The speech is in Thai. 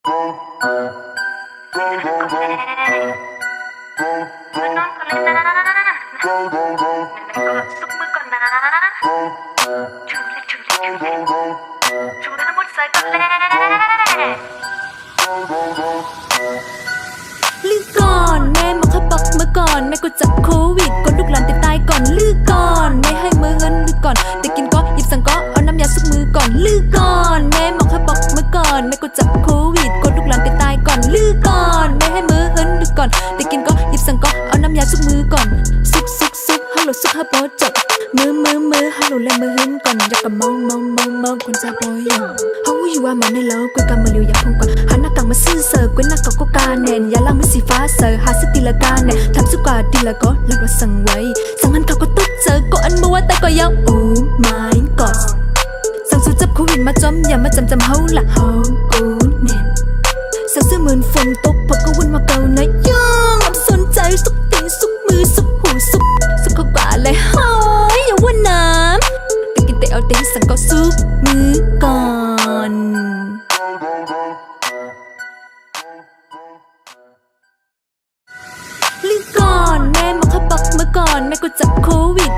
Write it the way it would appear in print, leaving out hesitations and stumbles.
ซุกมือก่อนนะชูทั้งหมดใส่ก่อนแล้ลือก่อนแม่มาขบักเมื่อก่อนแม่ก็จับโควิดก็ลูกหลานติดตายก่อนลือก่อนไม่ให้มือเงินลือก่อนแต่กินก็หยิบสั่งก็เอาน้ำยาซุกมือก่อนลือก่อนแม่มาขบักเมื่อก่อนแม่ก็จับโควิดก็ลูกหลานติดตายก่อนลือก่อนไม่ให้มือเงินลือก่อนแต่กินก็หยิบสั่งก็เอาน้ำยาซุกมือก่อนซุกฮัลโหลซุกฮับโบจบมือฮัลโหลและมือหึนก่อนอยากกับเมาคนจะโบยเฮาอยู่ว่ามันในเลิกกุยกันมาเลียวอย่าพุ่งก่อนหันหน้ากางมาซื่อเสิร์ฟกุยหน้ากก็การแนนอย่าล่างมือสีฟ้าเสิร์ฟหาสติละการแนนทำสุกาดีละก็แล้วก็สั่งไว้สั่งหันเขาก็ตุ๊ดเจอก็อันมัวแต่ก็ยังโอ้ my god สั่งสู้จับโควิดมาจอมอย่ามาจำเฮาละเฮากูแนนสั่งซื้อเหมือนฝนตกพอก็วุ่นมาเก่านะยังสนใจสุกตีนสุกมือสุกหูสุกเข้ากว่าเลยเฮ้ยอย่าว่าน้ำแต่กินแต่เอาตีนสั่งก็สุกมือก่อนลือก่อนแม่มาขบักเมื่อก่อนแม่ก็จับโควิด